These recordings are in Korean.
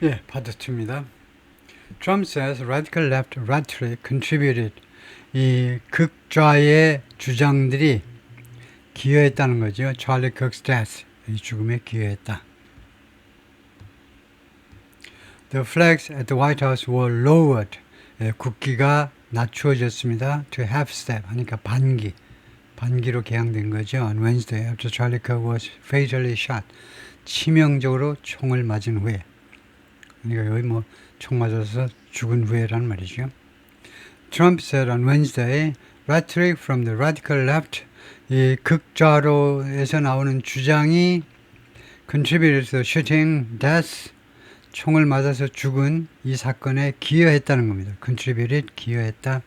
예, 파트 2입니다. Trump says radical left rhetoric contributed. 이 극좌의 주장들이 기여했다는 거죠. 찰리 kirk's death, 이 죽음에 기여했다. The flags at the White House were lowered. 예, 국기가 낮추어졌습니다. To half step, 하니까 반기로 개항된 거죠. On Wednesday, after Charlie Kirk was fatally shot. 치명적으로 총을 맞은 후에. 그러니까 여기 뭐 총 맞아서 죽은 후에란 말이죠. Trump said on Wednesday, rhetoric from the radical left, 이 극좌로에서 나오는 주장이 contributed to the shooting, death, 총을 맞아서 죽은 이 사건에 기여했다는 겁니다. contributed, 기여했다.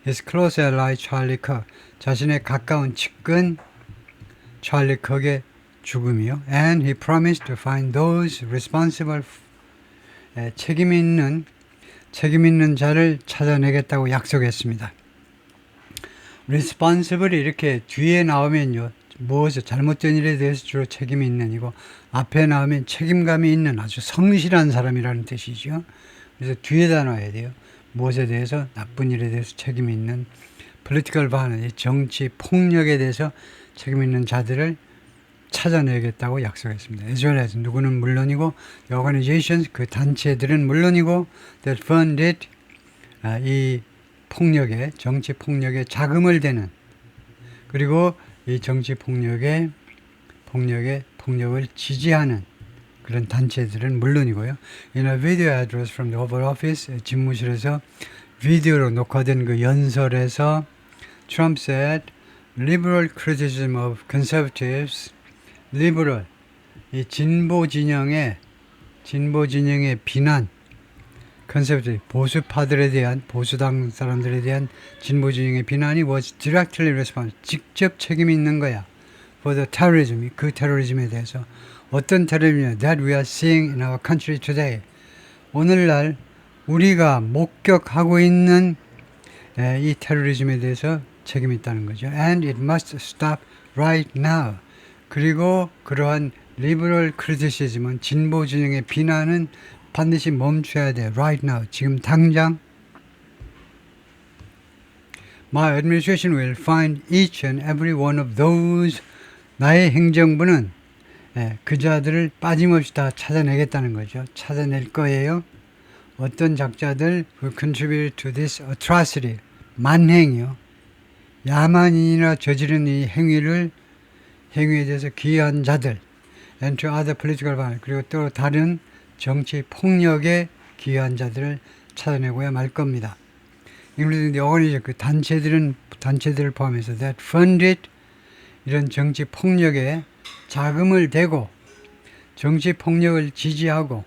His close ally Charlie Kirk, 자신의 가까운 측근 찰리 kirk의 죽음이요. And he promised to find those responsible, 책임 있는 자를 찾아내겠다고 약속했습니다. responsible이 이렇게 뒤에 나오면요, 무엇을 잘못된 일에 대해서 주로 책임이 있는 이고, 앞에 나오면 책임감이 있는 아주 성실한 사람이라는 뜻이죠. 그래서 뒤에다 놔야 돼요. 무엇에 대해서, 나쁜 일에 대해서 책임이 있는 political violence, 정치 폭력에 대해서 책임 있는 자들을 찾아내겠다고 약속했습니다. as well as 누구는 물론이고, the organizations, 그 단체들은 물론이고, that funded, 이 폭력에, 정치 폭력에 자금을 대는, 그리고 이 정치 폭력을 지지하는 그런 단체들은 물론이고요. In a video address from the Oval Office, 집무실에서 비디오로 녹화된 그 연설에서 Trump said, liberal criticism of conservatives, liberal, 이 진보 진영의 비난, conservative, 보수파들에 대한, 보수당 사람들에 대한 진보 진영의 비난이 was directly responsible, 직접 책임이 있는 거야. for the terrorism, 그 테러리즘에 대해서. 어떤 테러리즘이냐? that we are seeing in our country today. 오늘날 우리가 목격하고 있는 이 테러리즘에 대해서 책임이 있다는 거죠. And it must stop right now. 그리고 그러한 liberal criticism은, 진보 진영의 비난은 반드시 멈춰야 돼. Right now. 지금 당장. My administration will find each and every one of those. 나의 행정부는 그 자들을 빠짐없이 다 찾아내겠다는 거죠. 찾아낼 거예요. 어떤 작자들 who contribute to this atrocity, 만행이요. 야만인이나 저지른 이 행위에 대해서 기여한 자들, and to other political violence, 그리고 또 다른 정치 폭력에 기여한 자들을 찾아내고야 말 겁니다. including the organization, 그 단체들을 포함해서 that funded, 이런 정치 폭력에 자금을 대고 정치 폭력을 지지하고,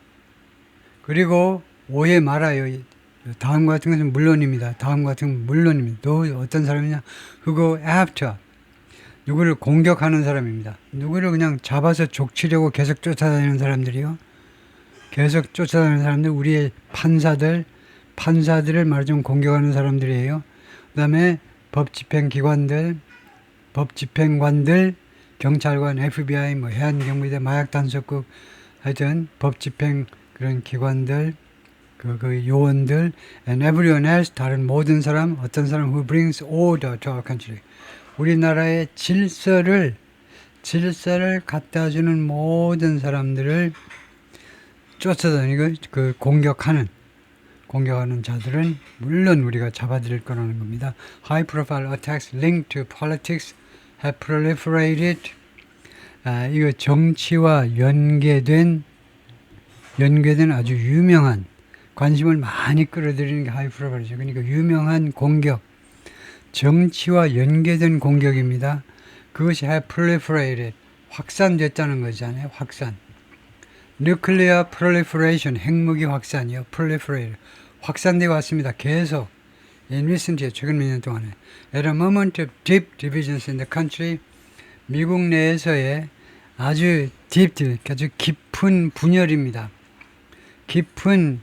그리고 오해 말아요. 다음 같은 것은 물론입니다. 또 어떤 사람이냐? 그거 after, 누구를 공격하는 사람입니다. 누구를 그냥 잡아서 족치려고 계속 쫓아다니는 사람들이요. 계속 쫓아다니는 사람들, 우리의 판사들을 말하자면 공격하는 사람들이에요. 그 다음에 법집행관들, 경찰관, FBI, 뭐 해안경비대, 마약단속국, 하여튼 법집행 그런 기관들, 그 요원들, and everyone else, 다른 모든 사람, 어떤 사람 who brings order to our country, 우리나라의 질서를 갖다 주는 모든 사람들을 쫓아다니고 그 공격하는 자들은 물론 우리가 잡아들일 거라는 겁니다. High profile attacks linked to politics have proliferated. 이거 정치와 연계된 아주 유명한, 관심을 많이 끌어들이는 게 high profile이죠. 그러니까 유명한 공격, 정치와 연계된 공격입니다. 그것이 have proliferated, 확산됐다는 거잖아요. Nuclear proliferation, 핵무기 확산이요. proliferated, 확산되어 왔습니다. 계속. In recent years, 최근 몇 년 동안에. At a moment of deep divisions in the country, 미국 내에서의 아주 깊은 분열입니다. 깊은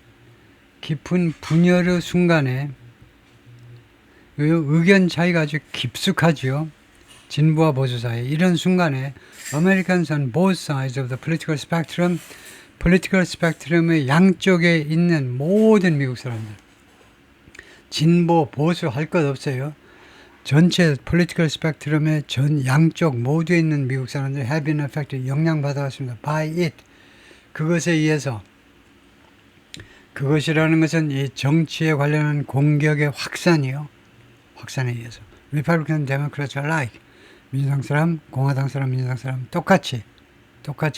분열의 순간에 의견 차이가 아주 깊숙하죠. 진보와 보수 사이. 이런 순간에 Americans on both sides of the political spectrum political 스펙트럼의 양쪽에 있는 모든 미국 사람들, 진보, 보수 할 것 없어요. 전체 political 스펙트럼의 전 양쪽 모두에 있는 미국 사람들이 have been affected, 영향받아왔습니다. by it. 그것에 의해서, 그것이라는 것은 이 정치에 관련한 공격의 확산이요. 확산에 의해서. Republican, Democrats alike. 민주당 사람, 공화당 사람, 민주당 사람 똑같이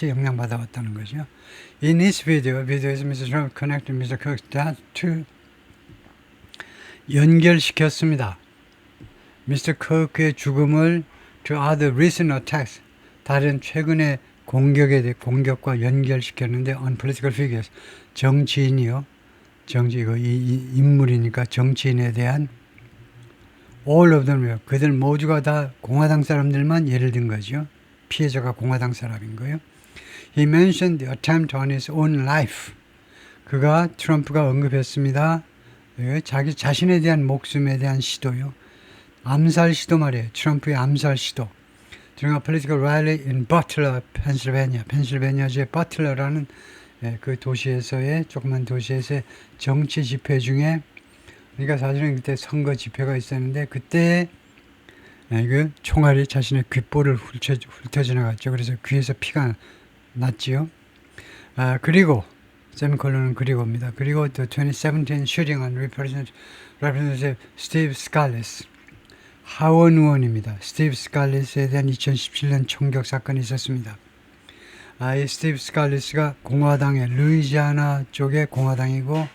영향받아왔다는 거죠. In this video, 비디오에서 Mr. Trump connected Mr. Cook's death to 연결시켰습니다. Mr. Cook의 죽음을 to other recent attacks, 다른 최근의 공격과 연결시켰는데 on political figures, 정치인이요. 이 인물이니까 정치인에 대한 all of them, 그들 모두가 다 공화당 사람들만 예를 든 거죠. 피해자가 공화당 사람인 거예요. He mentioned the attempt on his own life. 그가 트럼프가 언급했습니다. 자기 자신에 대한 목숨에 대한 시도요. 암살 시도 말이에요. 트럼프의 암살 시도. During a political rally in Butler, Pennsylvania. 펜실베니아주의 버틀러라는 그 도시에서의 조그만 도시에서의 정치 집회 중에, 그러니까 사실은 그때 선거 집회가 있었는데 그때 그 총알이 자신의 귓볼을 훑어 지나갔죠. 그래서 귀에서 피가 났지요. 그리고 세미콜론은 그리고입니다. 그리고 the 2017 shooting on Representative Steve Scalise, 하원 의원입니다. 스티브 스칼리스에 대한 2017년 총격 사건이 있었습니다. 이 스티브 스칼리스가 공화당의 루이지아나 쪽의 공화당이고,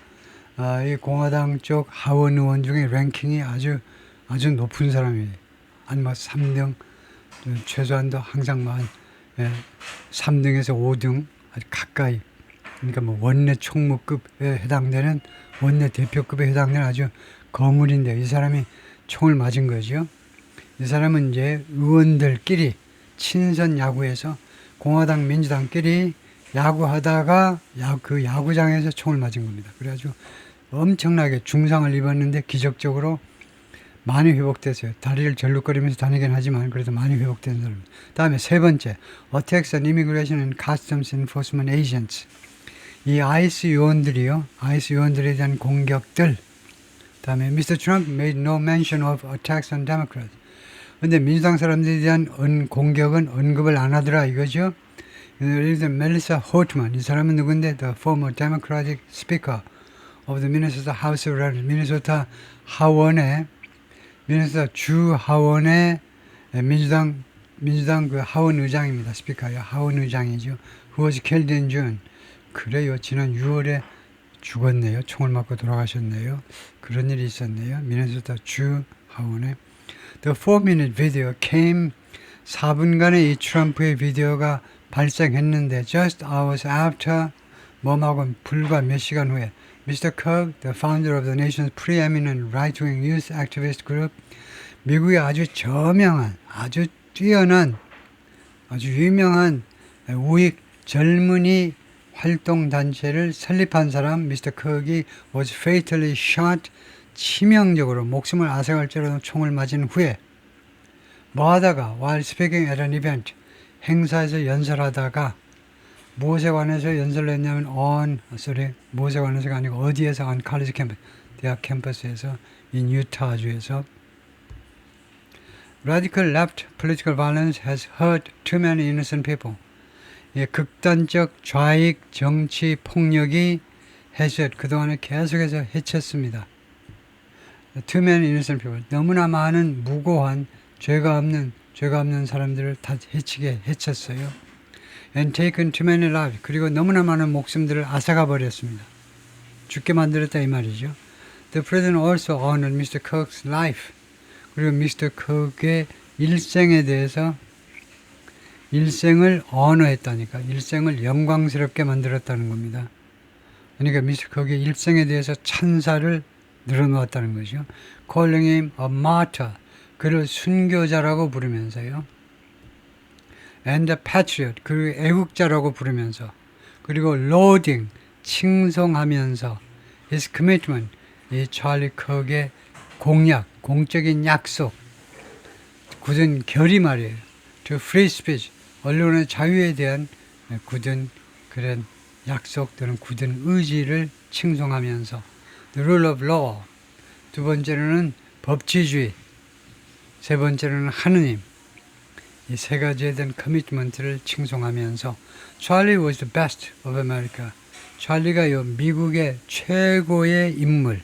이 공화당 쪽 하원 의원 중에 랭킹이 아주 높은 사람이에요. 한 3등, 최소한도 항상 3등에서 5등 아주 가까이, 그러니까 원내 총무급에 해당되는, 원내 대표급에 해당되는 아주 거물인데, 이 사람이 총을 맞은 거죠. 이 사람은 이제 의원들끼리 친선 야구에서 공화당 민주당끼리 야구하다가 그 야구장에서 총을 맞은 겁니다. 그래가지고 엄청나게 중상을 입었는데 기적적으로 많이 회복됐어요. 다리를 절룩거리면서 다니긴 하지만 그래도 많이 회복된 사람입니다. 다음에 세 번째, Attacks on Immigration and Customs Enforcement Agents. 이 ICE 요원들이요. ICE 요원들에 대한 공격들. 다음에 Mr. Trump made no mention of attacks on Democrats. 근데 민주당 사람들에 대한 공격은 언급을 안 하더라 이거죠. 예를 들면 멜리사 호트만, 이 사람은 누군데? The former Democratic Speaker of the Minnesota House of Representatives. 미네소타 주 하원의 민주당 그 하원 의장입니다. 스피커요. 하원 의장이죠. Who was killed in June. 그래요. 지난 6월에 죽었네요. 총을 맞고 돌아가셨네요. 그런 일이 있었네요. 미네소타 주 하원에. The 4-minute video came, 4분간의 이 트럼프의 비디오가 발생했는데 just hours after, 뭐하고 불과 몇 시간 후에 Mr. Cook, the founder of the nation's preeminent right-wing youth activist group, 미국의 아주 저명한, 아주 뛰어난, 아주 유명한 우익 젊은이 활동단체를 설립한 사람 Mr. Cook이 was fatally shot, 치명적으로 목숨을 앗아갈 정도로 총을 맞은 후에 뭐하다가 while speaking at an event, 행사에서 연설하다가 무엇에 관해서 연설을 했냐면 무엇에 관해서가 아니고 어디에서 on college campus, 대학 캠퍼스에서 in 유타주에서 Radical left political violence has hurt too many innocent people. 극단적 좌익 정치 폭력이 그동안에 계속해서 해쳤습니다. Too many innocent people. 너무나 많은 무고한 죄가 없는 사람들을 다 해쳤어요. And taken too many lives. 그리고 너무나 많은 목숨들을 앗아가 버렸습니다. 죽게 만들었다 이 말이죠. The president also honored Mr. Cook's life. 그리고 Mr. Cook의 일생에 대해서 일생을 언어했다니까. 일생을 영광스럽게 만들었다는 겁니다. 그러니까 Mr. Cook의 일생에 대해서 찬사를 늘어놓았다는 거죠. Calling him a martyr. 그를 순교자라고 부르면서요. And a patriot. 그리고 애국자라고 부르면서. 그리고 lauding. 칭송하면서. His commitment. 이 찰리 쿡의 공약, 공적인 약속. 굳은 결의 말이에요. To free speech. 언론의 자유에 대한 굳은 그런 약속 또는 굳은 의지를 칭송하면서 the rule of law, 두 번째로는 법치주의, 세 번째로는 하느님, 이 세 가지에 대한 커미트먼트를 칭송하면서 Charlie was the best of America. 찰리가 요 미국의 최고의 인물,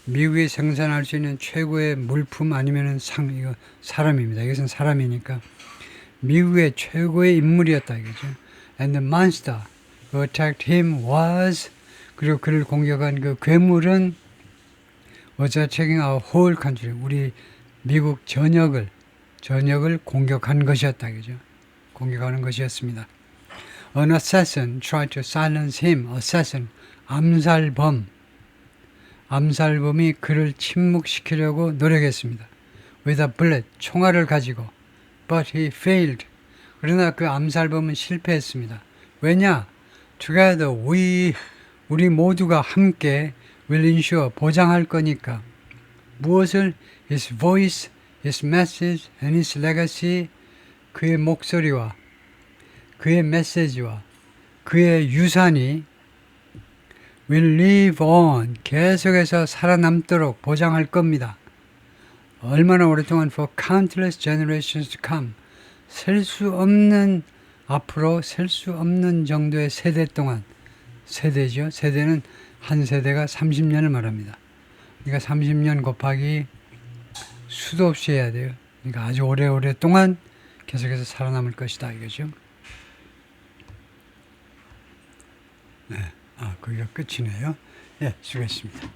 미국이 생산할 수 있는 최고의 물품 아니면은 이거 사람입니다. 이것은 사람이니까 미국의 최고의 인물이었다 이거죠. And the monster who attacked him was, 그리고 그를 공격한 그 괴물은 was attacking our whole country, 우리 미국 전역을 공격한 것이었다 이거죠. 공격하는 것이었습니다. An assassin tried to silence him. Assassin, 암살범이 그를 침묵시키려고 노력했습니다. With a bullet, 총알을 가지고. But he failed. 그러나 그 암살범은 실패했습니다. 왜냐? Together 우리 모두가 함께 will ensure, 보장할 거니까. 무엇을? His voice, his message, and his legacy, 그의 목소리와 그의 메시지와 그의 유산이 will live on, 계속해서 살아남도록 보장할 겁니다. 얼마나 오랫동안 for countless generations to come, 앞으로 셀 수 없는 정도의 세대 동안, 세대죠. 세대는 한 세대가 30년을 말합니다. 그러니까 30년 곱하기 수도 없이 해야 돼요. 그러니까 아주 오랫동안 계속해서 살아남을 것이다 이거죠. 네, 거기가 끝이네요. 예, 수고했습니다.